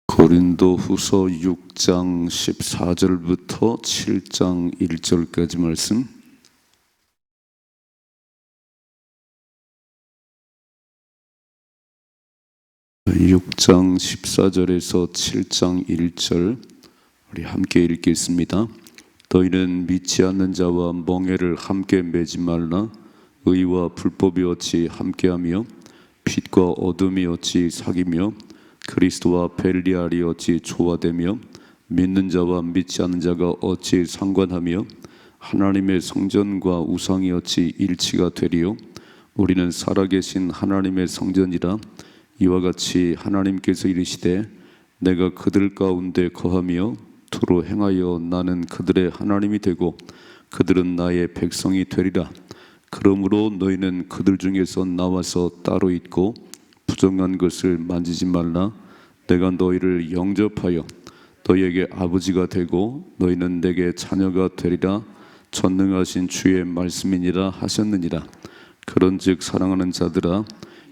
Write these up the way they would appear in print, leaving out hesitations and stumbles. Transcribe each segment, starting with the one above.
고린도후서 6장 14절부터 7장 1절까지 말씀. (6장 14절에서 7장 1절) 우리 함께 읽겠습니다. 너희는 믿지 않는 자와 멍에를 함께 매지 말라. 의와 불법이 어찌 함께하며 빛과 어둠이 어찌 사귀며 그리스도와 벨리알이 어찌 조화되며 믿는 자와 믿지 않는 자가 어찌 상관하며 하나님의 성전과 우상이 어찌 일치가 되리요. 우리는 살아계신 하나님의 성전이라. 이와 같이 하나님께서 이르시되 내가 그들 가운데 거하며 두루 행하여 나는 그들의 하나님이 되고 그들은 나의 백성이 되리라. 그러므로 너희는 그들 중에서 나와서 따로 있고 부정한 것을 만지지 말라. 내가 너희를 영접하여 너희에게 아버지가 되고 너희는 내게 자녀가 되리라. 전능하신 주의 말씀이니라 하셨느니라. 그런즉 사랑하는 자들아,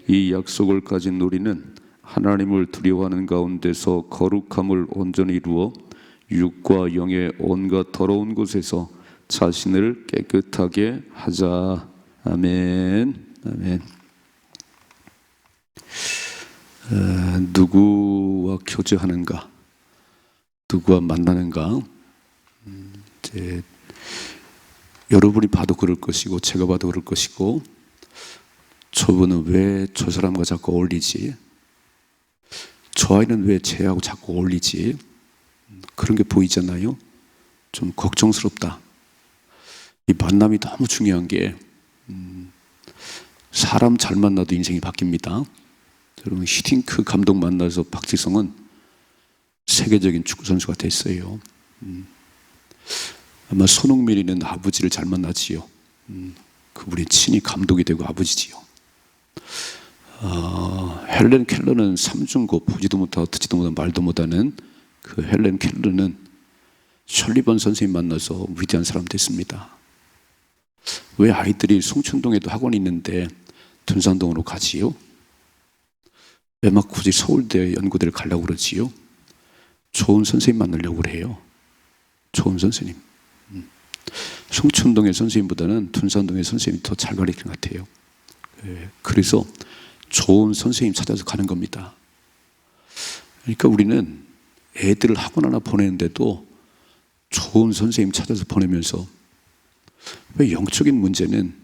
이 약속을 가진 우리는 하나님을 두려워하는 가운데서 거룩함을 온전히 이루어 육과 영의 온갖 더러운 곳에서 자신을 깨끗하게 하자. 아멘. 아멘. 누구와 교제하는가, 누구와 만나는가, 이제 여러분이 봐도 그럴 것이고 제가 봐도 그럴 것이고, 저분은 왜 저 사람과 자꾸 어울리지, 저 아이는 왜 쟤하고 자꾸 어울리지, 그런 게 보이잖아요. 좀 걱정스럽다. 이 만남이 너무 중요한 게, 사람 잘 만나도 인생이 바뀝니다. 여러분, 히딩크 감독 만나서 박지성은 세계적인 축구 선수가 됐어요. 아마 손흥민이는 아버지를 잘 만나지요. 그분이 친히 감독이 되고 아버지지요. 헬렌 켈러는 삼중고, 보지도 못하고 듣지도 못하고 말도 못하는 그 헬렌 켈러는 설리번 선생님 만나서 위대한 사람 됐습니다. 왜 아이들이 송춘동에도 학원이 있는데 둔산동으로 가지요? 왜 막 굳이 서울대 연구대를 가려고 그러지요? 좋은 선생님 만나려고 그래요. 좋은 선생님. 송춘동의 선생님보다는 둔산동의 선생님이 더 잘 가르치는 것 같아요. 그래서 좋은 선생님 찾아서 가는 겁니다. 그러니까 우리는 애들을 학원 하나 보내는데도 좋은 선생님 찾아서 보내면서, 왜 영적인 문제는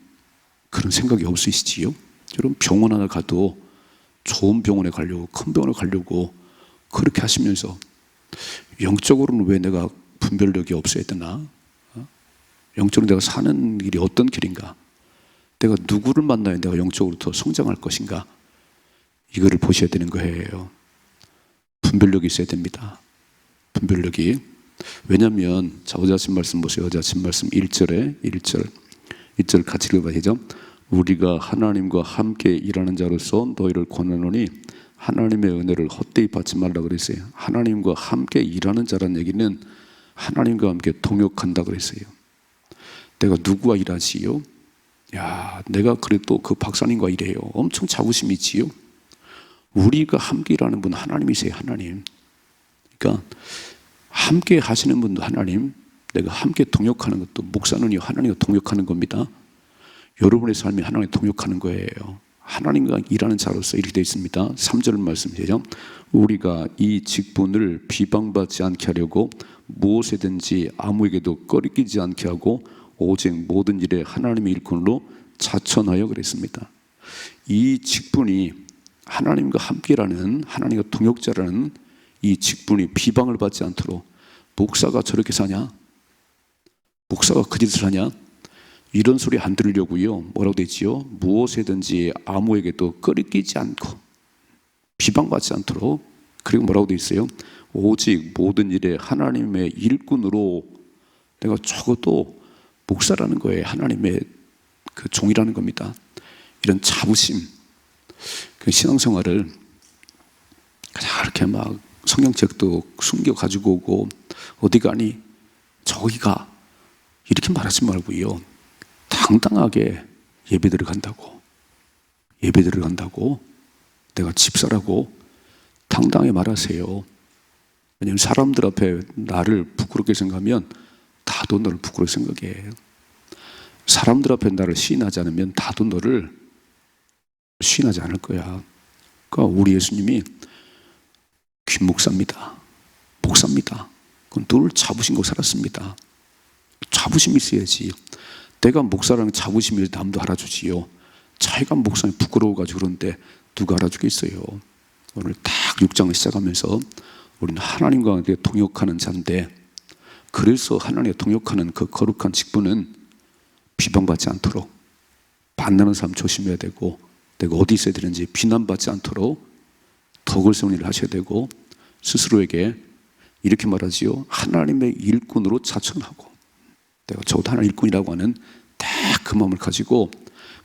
그런 생각이 없으시지요? 여러분, 병원 하나 가도 좋은 병원에 가려고, 큰 병원에 가려고 그렇게 하시면서 영적으로는 왜 내가 분별력이 없어야 되나? 영적으로 내가 사는 길이 어떤 길인가? 내가 누구를 만나야 내가 영적으로 더 성장할 것인가? 이거를 보셔야 되는 거예요. 분별력이 있어야 됩니다. 분별력이. 왜냐하면 자, 어제 아침 말씀 보세요. 어제 아침 말씀 1절 같이 읽어봐야죠. 우리가 하나님과 함께 일하는 자로서 너희를 권하노니 하나님의 은혜를 헛되이 받지 말라 그랬어요. 하나님과 함께 일하는 자라는 얘기는 하나님과 함께 동역한다 그랬어요. 내가 누구와 일하지요? 야, 내가 그래도 그 박사님과 일해요. 엄청 자부심이 있지요. 우리가 함께 일하는 분 하나님이세요. 하나님. 그러니까 함께 하시는 분도 하나님, 내가 함께 동역하는 것도, 목사는요 하나님과 동역하는 겁니다. 여러분의 삶이 하나님과 동역하는 거예요. 하나님과 일하는 자로서 이렇게 되어 있습니다. 3절 말씀이죠. 우리가 이 직분을 비방받지 않게 하려고 무엇에든지 아무에게도 꺼리끼지 않게 하고 오직 모든 일에 하나님의 일꾼으로 자천하여 그랬습니다. 이 직분이 하나님과 함께라는, 하나님과 동역자라는 이 직분이 비방을 받지 않도록, 목사가 저렇게 사냐? 목사가 그 짓을 하냐? 이런 소리 안 들으려고요. 뭐라고 되지요? 무엇에든지 아무에게도 꺼리끼지 않고 비방받지 않도록. 그리고 뭐라고 돼 있어요? 오직 모든 일에 하나님의 일꾼으로. 내가 적어도 목사라는 거에 하나님의 그 종이라는 겁니다. 이런 자부심, 그 신앙생활을 이렇게 막 성경책도 숨겨 가지고 오고 어디 가니 저기가 이렇게 말하지 말고요. 당당하게 예배 들어간다고, 예배 들어간다고, 내가 집사라고 당당히 말하세요. 왜냐하면 사람들 앞에 나를 부끄럽게 생각하면 다도 너를 부끄럽게 생각해. 사람들 앞에 나를 시인하지 않으면 다도 너를 시인하지 않을 거야. 그러니까 우리 예수님이 귀목사입니다. 목사입니다. 그건 늘 자부심고 살았습니다. 자부심이 있어야지. 내가 목사라는 자부심이 남도 알아주지요. 자기가 목사님 부끄러워가지고 그런데 누가 알아주겠어요. 오늘 딱 6장을 시작하면서 우리는 하나님과 함께 동역하는 자인데, 그래서 하나님과 동역하는 그 거룩한 직분은 비방받지 않도록 만나는 사람 조심해야 되고, 내가 어디 있어야 되는지 비난받지 않도록 덕을 세우는 일을 하셔야 되고, 스스로에게 이렇게 말하지요. 하나님의 일꾼으로 자천하고, 내가 저도 하나님 일꾼이라고 하는 딱 그 마음을 가지고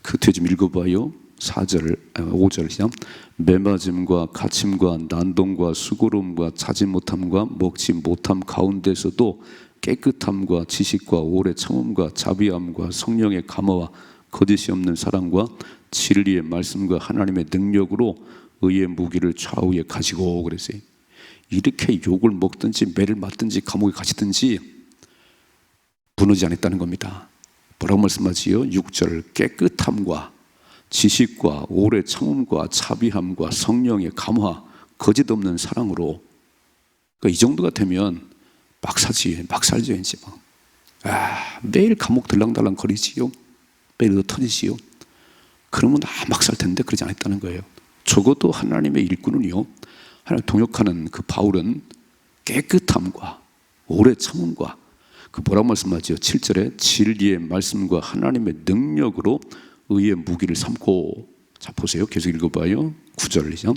그 뒤에 좀 읽어봐요. 5절 시작. 매맞음과 갇힘과 난동과 수고로움과 자지 못함과 먹지 못함 가운데서도 깨끗함과 지식과 오래 참음과 자비함과 성령의 감화와 거짓이 없는 사랑과 진리의 말씀과 하나님의 능력으로 의의 무기를 좌우에 가지고 그랬어요. 이렇게 욕을 먹든지 매를 맞든지 감옥에 갇히든지 무너지지 않았다는 겁니다. 뭐라고 말씀하지요? 6절 깨끗함과 지식과 오래 참음과 자비함과 성령의 감화 거짓 없는 사랑으로. 그러니까 이 정도가 되면 막 사지, 막 살죠 이제 막. 매일 감옥 들랑달랑 거리지요. 매일 터지지요. 그러면 막 살 텐데 그러지 않았다는 거예요. 적어도 하나님의 일꾼은요, 하나님 동역하는 그 바울은 깨끗함과 오래 참음과 그 뭐라고 말씀하죠? 7절에 진리의 말씀과 하나님의 능력으로 의의 무기를 삼고. 자 보세요. 계속 읽어봐요. 9절이죠.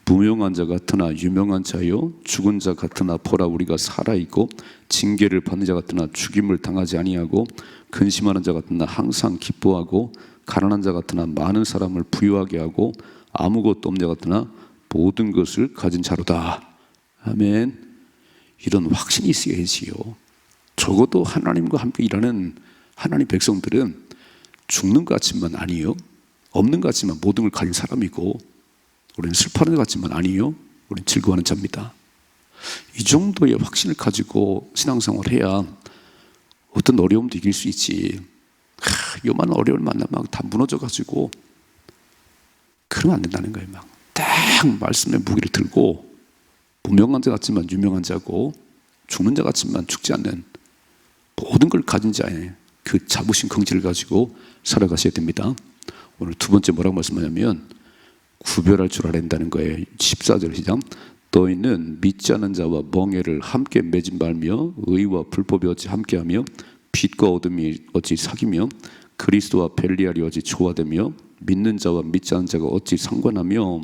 무명한 자 같으나 유명한 자요, 죽은 자 같으나 보라 우리가 살아있고, 징계를 받는 자 같으나 죽임을 당하지 아니하고, 근심하는 자 같으나 항상 기뻐하고, 가난한 자 같으나 많은 사람을 부유하게 하고, 아무것도 없는 자 같으나 모든 것을 가진 자로다. 아멘. 이런 확신이 있어야지요. 적어도 하나님과 함께 일하는 하나님 백성들은 죽는 것 같지만 아니요, 없는 것 같지만 모든 걸 가진 사람이고, 우리는 슬퍼하는 것 같지만 아니요, 우리는 즐거워하는 자입니다. 이 정도의 확신을 가지고 신앙생활을 해야 어떤 어려움도 이길 수 있지. 요만 어려움을 만나면 다 무너져가지고 그러면 안 된다는 거예요. 막 딱 말씀의 무기를 들고, 무명한 자 같지만 유명한 자고, 죽는 자 같지만 죽지 않는 모든 걸 가진 자의 그 자부심 긍지를 가지고 살아가셔야 됩니다. 오늘 두 번째 뭐라고 말씀하냐면 구별할 줄 알아야 된다는 거예요. 14절 시작. 너희는 믿지 않는 자와 멍에를 함께 맺은 말며 의와 불법이 어찌 함께하며 빛과 어둠이 어찌 사귀며 그리스도와 벨리알이 어찌 조화되며 믿는 자와 믿지 않는 자가 어찌 상관하며.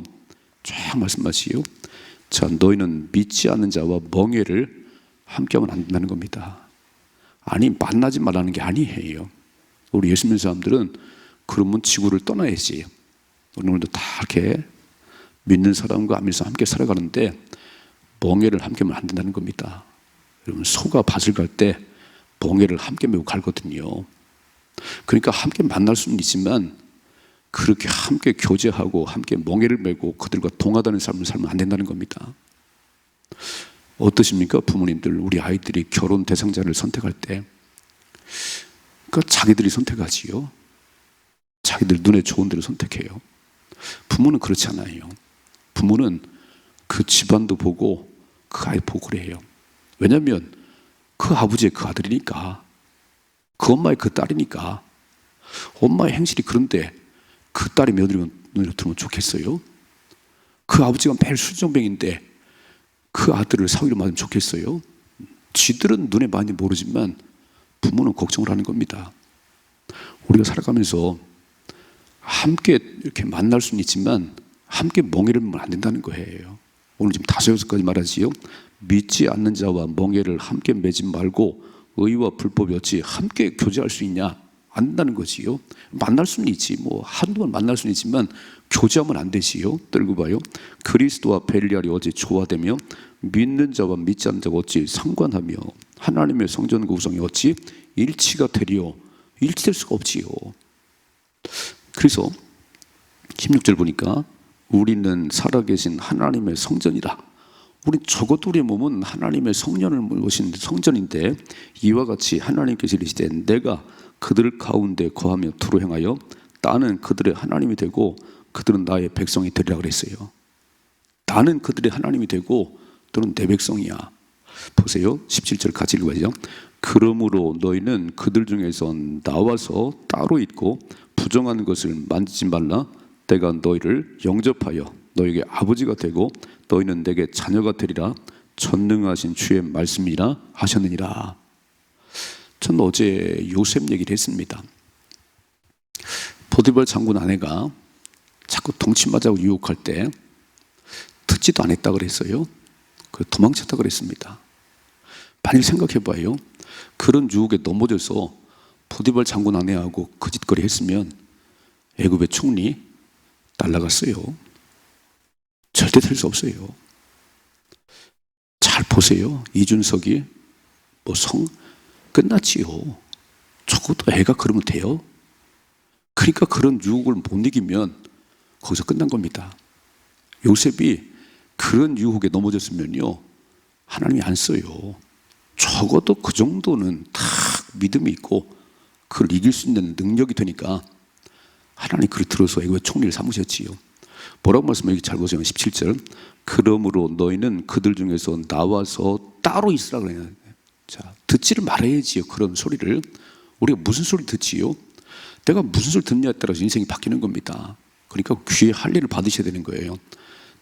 쫙 말씀하시요. 자, 너희는 믿지 않는 자와 멍에를 함께하면 안 된다는 겁니다. 아니, 만나지 말라는 게 아니에요. 우리 예수 믿는 사람들은 그러면 지구를 떠나야지. 오늘도 다 이렇게 믿는 사람과 안 믿는 사람 함께 살아가는데 멍에를 함께 하면 안 된다는 겁니다. 여러분, 소가 밭을 갈 때 멍에를 함께 메고 갈거든요. 그러니까 함께 만날 수는 있지만 그렇게 함께 교제하고 함께 멍에를 메고 그들과 동하다는 삶을 살면 안 된다는 겁니다. 어떠십니까? 부모님들, 우리 아이들이 결혼 대상자를 선택할 때 그러니까 자기들이 선택하지요. 자기들 눈에 좋은 데를 선택해요. 부모는 그렇지 않아요. 부모는 그 집안도 보고 그 아이 보고 그래요. 왜냐하면 그 아버지의 그 아들이니까, 그 엄마의 그 딸이니까. 엄마의 행실이 그런데 그 딸이 며느리가 눈에 들어오면 좋겠어요? 그 아버지가 매일 술정뱅인데 그 아들을 사위로 맞으면 좋겠어요? 쥐들은 눈에 많이 모르지만 부모는 걱정을 하는 겁니다. 우리가 살아가면서 함께 이렇게 만날 수는 있지만 함께 멍에를 메면 안 된다는 거예요. 오늘 지금 5-6가지 말하지요. 믿지 않는 자와 멍에를 함께 맺지 말고 의와 불법이 어찌 함께 교제할 수 있냐? 안 된다는 거지요. 만날 수는 있지, 뭐 한두 번 만날 수는 있지만 교제하면 안 되지요. 떨고 봐요. 그리스도와 벨리알이 어찌 조화되며 믿는 자와 믿지 않는 자가 어찌 상관하며 하나님의 성전과 구성이 어찌 일치가 되리요. 일치될 수가 없지요. 그래서 16절 보니까 우리는 살아계신 하나님의 성전이라. 우리 적어도 우리의 몸은 하나님의 성년을 모신 성전인데 이와 같이 하나님께서 이르시되 내가 그들 가운데 거하며 두루 행하여 나는 그들의 하나님이 되고 그들은 나의 백성이 되리라 그랬어요. 나는 그들의 하나님이 되고 너는 내 백성이야. 보세요. 17절 같이 읽어야죠. 그러므로 너희는 그들 중에서 나와서 따로 있고 부정한 것을 만지지 말라. 내가 너희를 영접하여 너희에게 아버지가 되고 너희는 내게 자녀가 되리라. 전능하신 주의 말씀이라 하셨느니라. 전 어제 요셉 얘기를 했습니다. 보디발 장군 아내가 자꾸 동침하자고 유혹할 때 듣지도 않았다 그랬어요. 도망쳤다 그랬습니다. 만일 생각해봐요. 그런 유혹에 넘어져서 보디발 장군 아내하고 그 짓거리 했으면 애굽의 총리 날라갔어요. 절대 될 수 없어요. 잘 보세요. 이준석이 끝났지요. 적어도 애가 그러면 돼요. 그러니까 그런 유혹을 못 이기면 거기서 끝난 겁니다. 요셉이 그런 유혹에 넘어졌으면요, 하나님이 안 써요. 적어도 그 정도는 다 믿음이 있고 그걸 이길 수 있는 능력이 되니까 하나님 그를 들어서 애굽의 총리를 삼으셨지요. 뭐라고 말씀해요? 여기 잘 보세요. 17절. 그러므로 너희는 그들 중에서 나와서 따로 있으라 그래요. 자, 듣지를 말아야지요. 그런 소리를. 우리가 무슨 소리 듣지요? 내가 무슨 소리 듣냐에 따라서 인생이 바뀌는 겁니다. 그러니까 귀에 할례를 받으셔야 되는 거예요.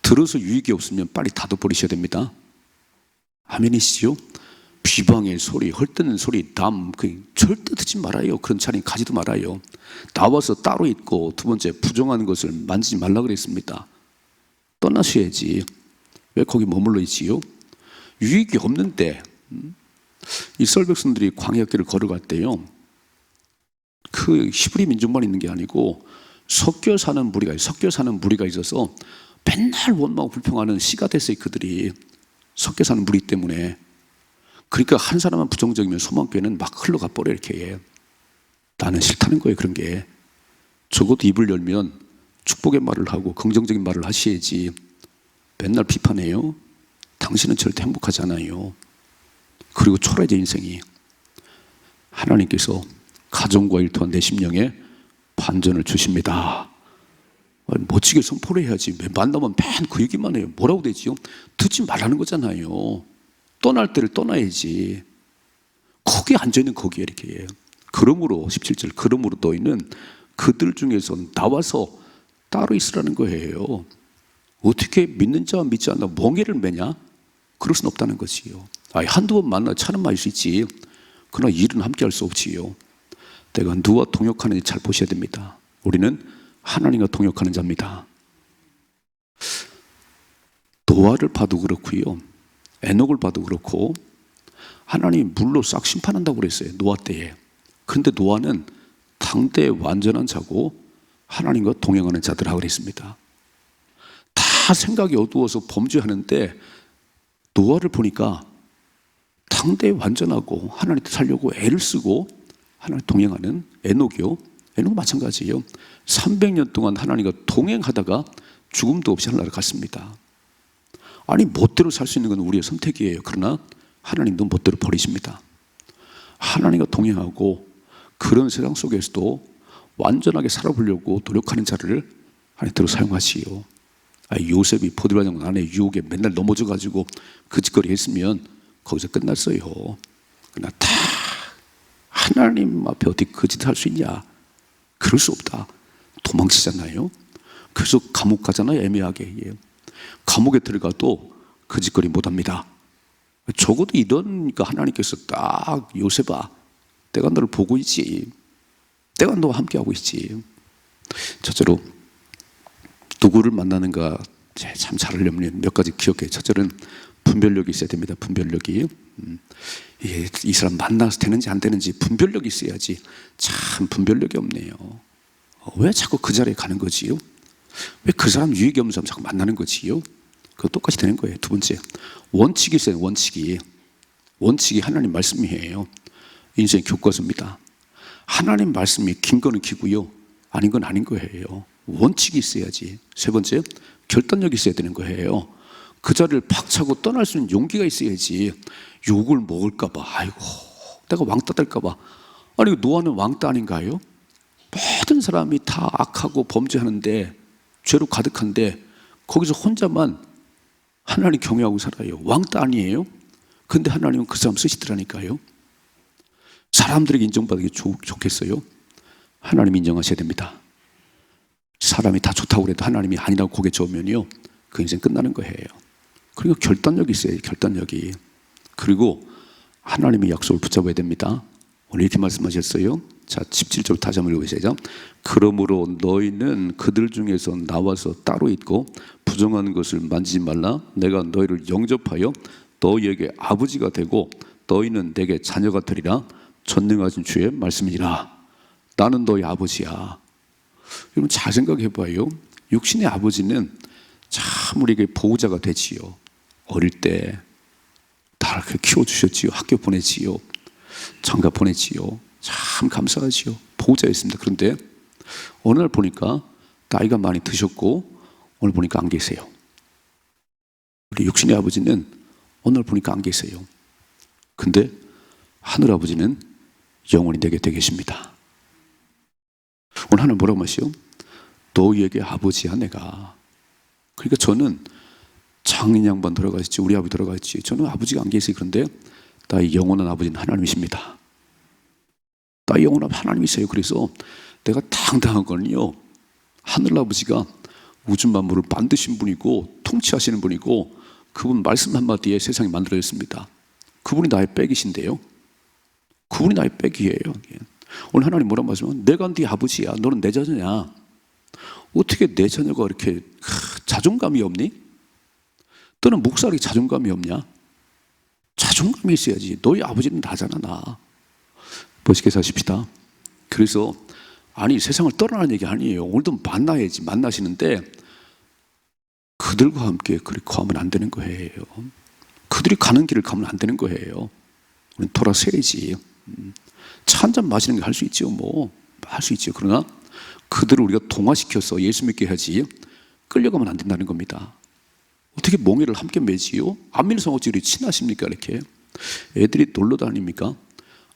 들어서 유익이 없으면 빨리 닫아버리셔야 됩니다. 아멘이시죠? 비방의 소리, 헐뜯는 소리, 절대 듣지 말아요. 그런 자리 가지도 말아요. 나와서 따로 있고, 두 번째, 부정하는 것을 만지지 말라 그랬습니다. 떠나셔야지. 왜 거기 머물러 있지요? 유익이 없는데, 이스라엘 백성들이 광야길을 걸어갈 때요, 그 히브리 민족만 있는 게 아니고 섞여 사는 무리가 있어서 맨날 원망하고 불평하는 씨가 됐어요. 그들이 섞여 사는 무리 때문에. 그러니까 한 사람만 부정적이면 소망교회는 막 흘러가 버려. 이렇게 나는 싫다는 거예요. 그런 게 적어도 입을 열면 축복의 말을 하고 긍정적인 말을 하셔야지. 맨날 비판해요. 당신은 절대 행복하지 않아요. 그리고 초라해져 인생이. 하나님께서 가정과 일터와 내 심령에 반전을 주십니다. 멋지게 선포를 해야지. 만나면 맨 그 얘기만 해요. 뭐라고 되지요? 듣지 말라는 거잖아요. 떠날 때를 떠나야지. 거기에 앉아있는 거기에 이렇게. 그러므로 17절 그러므로 너희는 그들 중에서 나와서 따로 있으라는 거예요. 어떻게 믿는 자와 믿지 않나 멍에를 매냐? 그럴 수는 없다는 거지요. 한두 번 만나 차는 마실 수 있지. 그러나 일은 함께 할 수 없지요. 내가 누가 동역하는지 잘 보셔야 됩니다. 우리는 하나님과 동역하는 자입니다. 노아를 봐도 그렇고요, 에녹을 봐도 그렇고 하나님이 물로 싹 심판한다고 그랬어요. 노아 때에. 그런데 노아는 당대의 완전한 자고 하나님과 동행하는 자들하고 그랬습니다. 다 생각이 어두워서 범죄하는데 노아를 보니까 당대에 완전하고 하나님 뜻 살려고 애를 쓰고 하나님 동행하는 에녹이요. 에녹은 마찬가지예요. 300년 동안 하나님과 동행하다가 죽음도 없이 하늘나라를 갔습니다. 아니 멋대로 살 수 있는 건 우리의 선택이에요. 그러나 하나님도 멋대로 버리십니다. 하나님과 동행하고 그런 세상 속에서도 완전하게 살아보려고 노력하는 자를 하나님께로 사용하시요. 요셉이 보디발 장군 아내 유혹에 맨날 넘어져가지고 그 짓거리 했으면 거기서 끝났어요. 그러나 다 하나님 앞에 어떻게 그 짓을 할 수 있냐? 그럴 수 없다. 도망치잖아요. 그래서 감옥 가잖아요. 애매하게. 감옥에 들어가도 그 짓거리 못합니다. 적어도 이러니까 하나님께서 딱 요셉아, 내가 너를 보고 있지. 내가 너와 함께하고 있지. 첫째로 누구를 만나는가 참 잘 하려면 몇 가지 기억해요. 첫째는 분별력이 있어야 됩니다. 분별력이. 이 사람 만나서 되는지 안 되는지 분별력이 있어야지. 참 분별력이 없네요. 왜 자꾸 그 자리에 가는 거지요? 왜 그 사람 유익이 없는 사람 자꾸 만나는 거지요? 그거 똑같이 되는 거예요. 두 번째, 원칙이 있어요. 원칙이 하나님 말씀이에요. 인생의 교과서입니다. 하나님 말씀이 긴 거는 기고요, 아닌 건 아닌 거예요. 원칙이 있어야지. 세 번째, 결단력이 있어야 되는 거예요. 그 자리를 박차고 떠날 수 있는 용기가 있어야지. 욕을 먹을까 봐, 아이고 내가 왕따 될까 봐. 아니 노아는 왕따 아닌가요? 모든 사람이 다 악하고 범죄하는데, 죄로 가득한데 거기서 혼자만 하나님 경외하고 살아요. 왕따 아니에요? 근데 하나님은 그 사람 쓰시더라니까요. 사람들에게 인정받기 좋겠어요? 하나님 인정하셔야 됩니다. 사람이 다 좋다고 해도 하나님이 아니라고 고개 저으면요, 그 인생 끝나는 거예요. 그리고 결단력이 있어요. 결단력이. 그리고 하나님의 약속을 붙잡아야 됩니다. 오늘 이렇게 말씀하셨어요. 자, 17절 다시 한번 읽어보시죠. 그러므로 너희는 그들 중에서 나와서 따로 있고 부정한 것을 만지지 말라. 내가 너희를 영접하여 너희에게 아버지가 되고 너희는 내게 자녀가 되리라. 전능하신 주의 말씀이니라. 나는 너희 아버지야. 여러분 잘 생각해 봐요. 육신의 아버지는 참 우리에게 보호자가 되지요. 어릴 때 다 이렇게 키워주셨지요. 학교 보내지요. 장가 보내지요. 참 감사하지요. 보호자였습니다. 그런데 어느 날 보니까 나이가 많이 드셨고 오늘 보니까 안 계세요. 우리 육신의 아버지는 어느 날 보니까 안 계세요. 근데 하늘 아버지는 영원히 내게 되게 계십니다. 오늘 하늘 뭐라고 하시오? 너희에게 아버지야 내가. 그러니까 저는 장인 양반 돌아가셨지, 우리 아버지 돌아가셨지, 저는 아버지가 안 계세요. 그런데 나의 영원한 아버지는 하나님이십니다. 나의 영원한 하나님이세요. 그래서 내가 당당한 거는요, 하늘 아버지가 우주 만물을 만드신 분이고 통치하시는 분이고 그분 말씀 한마디에 세상이 만들어졌습니다. 그분이 나의 백이신데요, 그분이 나의 백이에요. 오늘 하나님 뭐라고 말씀하면 내가 네 아버지야, 너는 내 자녀야. 어떻게 내 자녀가 이렇게 자존감이 없니? 너는 목사에게 자존감이 없냐? 자존감이 있어야지. 너희 아버지는 나잖아, 나. 멋있게 사십시다. 그래서 아니 세상을 떠나는 얘기 아니에요. 오늘도 만나야지. 만나시는데 그들과 함께 그렇게 거하면 안 되는 거예요. 그들이 가는 길을 가면 안 되는 거예요. 우리는 돌아서야지. 차 한잔 마시는 게 할 수 있죠. 뭐 할 수 있죠. 그러나 그들을 우리가 동화시켜서 예수 믿게 하지 끌려가면 안 된다는 겁니다. 어떻게 몽해를 함께 매지요? 안 믿는 사람 어찌 그리 친하십니까? 이렇게 애들이 놀러 다닙니까?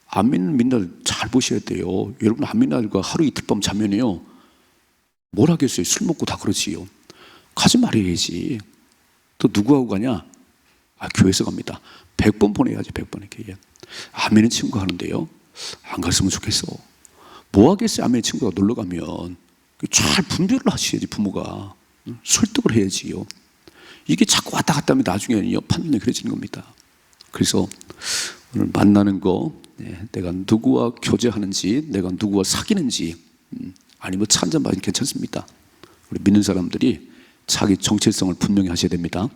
안 믿는 날 잘 보셔야 돼요. 여러분 안 믿는 날과 하루 이틀 밤 자면요 뭘 하겠어요? 술 먹고 다 그러지요. 가지 말아야지. 또 누구하고 가냐? 교회에서 갑니다. 100번 보내야지. 100번 이렇게. 안 믿는 친구 하는데요, 안 갔으면 좋겠어. 뭐 하겠어요? 안 믿는 친구가 놀러 가면. 잘 분별을 하셔야지. 부모가 설득을 해야지요. 이게 자꾸 왔다 갔다 하면 나중에는요 판단이 그래지는 겁니다. 그래서 오늘 만나는 거, 내가 누구와 교제하는지, 내가 누구와 사귀는지, 아니면 차 한잔 마시면 괜찮습니다. 우리 믿는 사람들이 자기 정체성을 분명히 하셔야 됩니다.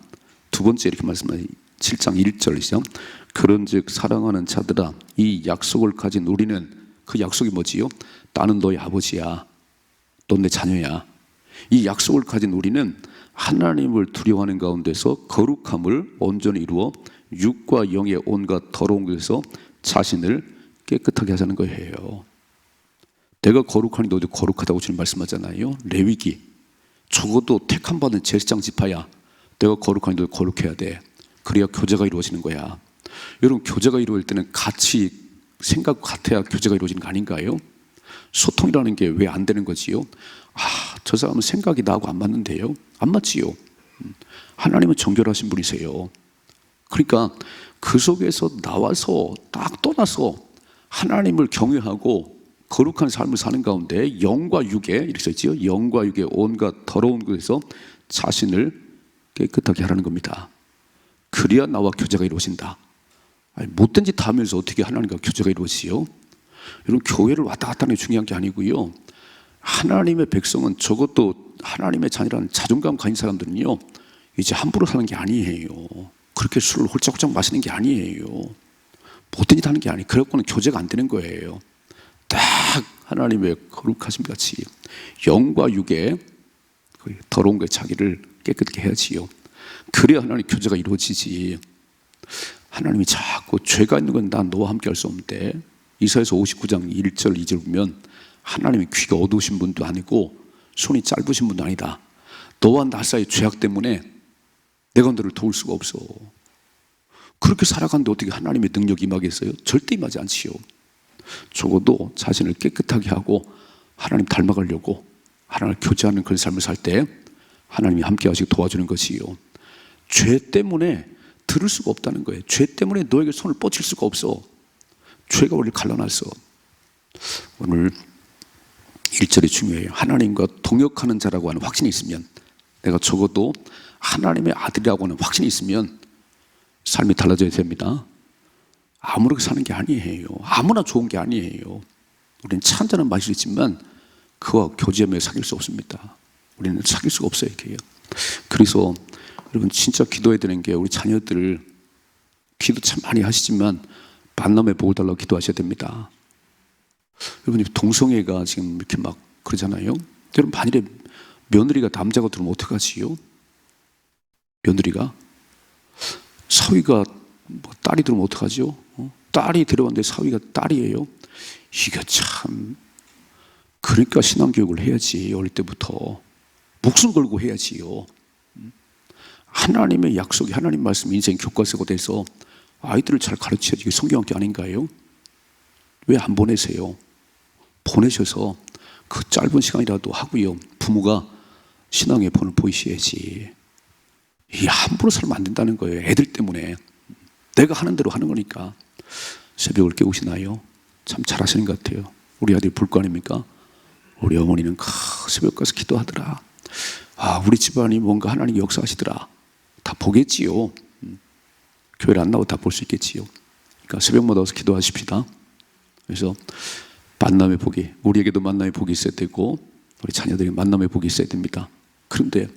두 번째 이렇게 말씀하신 7장 1절이죠. 그런즉 사랑하는 자들아, 이 약속을 가진 우리는, 그 약속이 뭐지요? 나는 너희 아버지야, 넌 내 자녀야. 이 약속을 가진 우리는 하나님을 두려워하는 가운데서 거룩함을 온전히 이루어 육과 영의 온갖 더러운 것에서 자신을 깨끗하게 하자는 거예요. 내가 거룩하니 너도 거룩하다고 주님 말씀하잖아요. 레위기, 적어도 택함 받은 제사장 지파야, 내가 거룩하니 너도 거룩해야 돼. 그래야 교제가 이루어지는 거야. 여러분 교제가 이루어질 때는 같이 생각 같아야 교제가 이루어지는 거 아닌가요? 소통이라는 게 왜 안 되는 거지요? 저 사람은 생각이 나하고 안 맞는데요? 안 맞지요. 하나님은 정결하신 분이세요. 그러니까 그 속에서 나와서 딱 떠나서 하나님을 경외하고 거룩한 삶을 사는 가운데 영과 육에, 이렇게 써있지요, 영과 육의 온갖 더러운 것에서 자신을 깨끗하게 하라는 겁니다. 그래야 나와 교제가 이루어진다. 못된 짓 하면서 어떻게 하나님과 교제가 이루어지요? 여러분 교회를 왔다 갔다 하는 게 중요한 게 아니고요, 하나님의 백성은, 적어도 하나님의 자녀라는 자존감 가진 사람들은요 이제 함부로 사는 게 아니에요. 그렇게 술을 홀짝홀짝 마시는 게 아니에요. 못된 짓 하는 게 아니에요. 그래갖고는 교제가 안 되는 거예요. 딱 하나님의 거룩하심 같이 영과 육의 더러운 것에 자기를 깨끗게 해야지요. 그래야 하나님 교제가 이루어지지. 하나님이 자꾸 죄가 있는 건 난 너와 함께 할 수 없는데, 이사야서 59장 1절 2절 보면 하나님이 귀가 어두우신 분도 아니고 손이 짧으신 분도 아니다. 너와 나 사이 죄악 때문에 내가 너를 도울 수가 없어. 그렇게 살아가는데 어떻게 하나님의 능력이 임하겠어요? 절대 임하지 않지요. 적어도 자신을 깨끗하게 하고 하나님 닮아가려고 하나님을 교제하는 그런 삶을 살 때 하나님이 함께 하시고 도와주는 것이요. 죄 때문에 들을 수가 없다는 거예요. 죄 때문에 너에게 손을 뻗칠 수가 없어. 죄가 우리를 갈라놨어. 오늘 1절이 중요해요. 하나님과 동역하는 자라고 하는 확신이 있으면, 내가 적어도 하나님의 아들이라고 하는 확신이 있으면 삶이 달라져야 됩니다. 아무렇게 사는 게 아니에요. 아무나 좋은 게 아니에요. 우리는 차 한 잔은 마실 수 있지만 그와 교제하며 사귈 수 없습니다. 우리는 사귈 수가 없어요. 이렇게요. 그래서 여러분 진짜 기도해야 되는 게, 우리 자녀들 기도 참 많이 하시지만 만남의 복을 달라고 기도하셔야 됩니다. 여러분 동성애가 지금 이렇게 막 그러잖아요. 여러분 만일에 며느리가 남자가 들으면 어떡하지요? 며느리가 사위가 뭐 딸이 들으면 어떡하지요? 딸이 들어왔는데 사위가 딸이에요. 이게 참, 그러니까 신앙교육을 해야지. 어릴 때부터 목숨 걸고 해야지요. 하나님의 약속이, 하나님 말씀 인생 교과서가 돼서 아이들을 잘 가르쳐야지. 이게 성경학교 아닌가요? 왜 안 보내세요? 보내셔서 그 짧은 시간이라도 하고요, 부모가 신앙의 본을 보이셔야지. 이게 함부로 살면 안 된다는 거예요. 애들 때문에. 내가 하는 대로 하는 거니까. 새벽을 깨우시나요? 참 잘하시는 것 같아요. 우리 아들이 불거 아닙니까? 우리 어머니는 새벽 가서 기도하더라. 우리 집안이 뭔가 하나님 역사하시더라. 다 보겠지요. 교회를 안 나와도 다 볼 수 있겠지요. 그러니까 새벽마다 와서 기도하십시다. 그래서 만남의 복이, 우리에게도 만남의 복이 있어야 되고 우리 자녀들에게 만남의 복이 있어야 됩니다. 그런데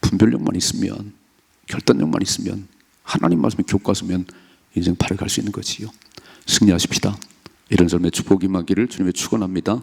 분별력만 있으면, 결단력만 있으면, 하나님 말씀에 교과서면 인생 발을 갈 수 있는 거지요. 승리하십시다. 이런 삶의 축복이 임하기를 주님의 축원합니다.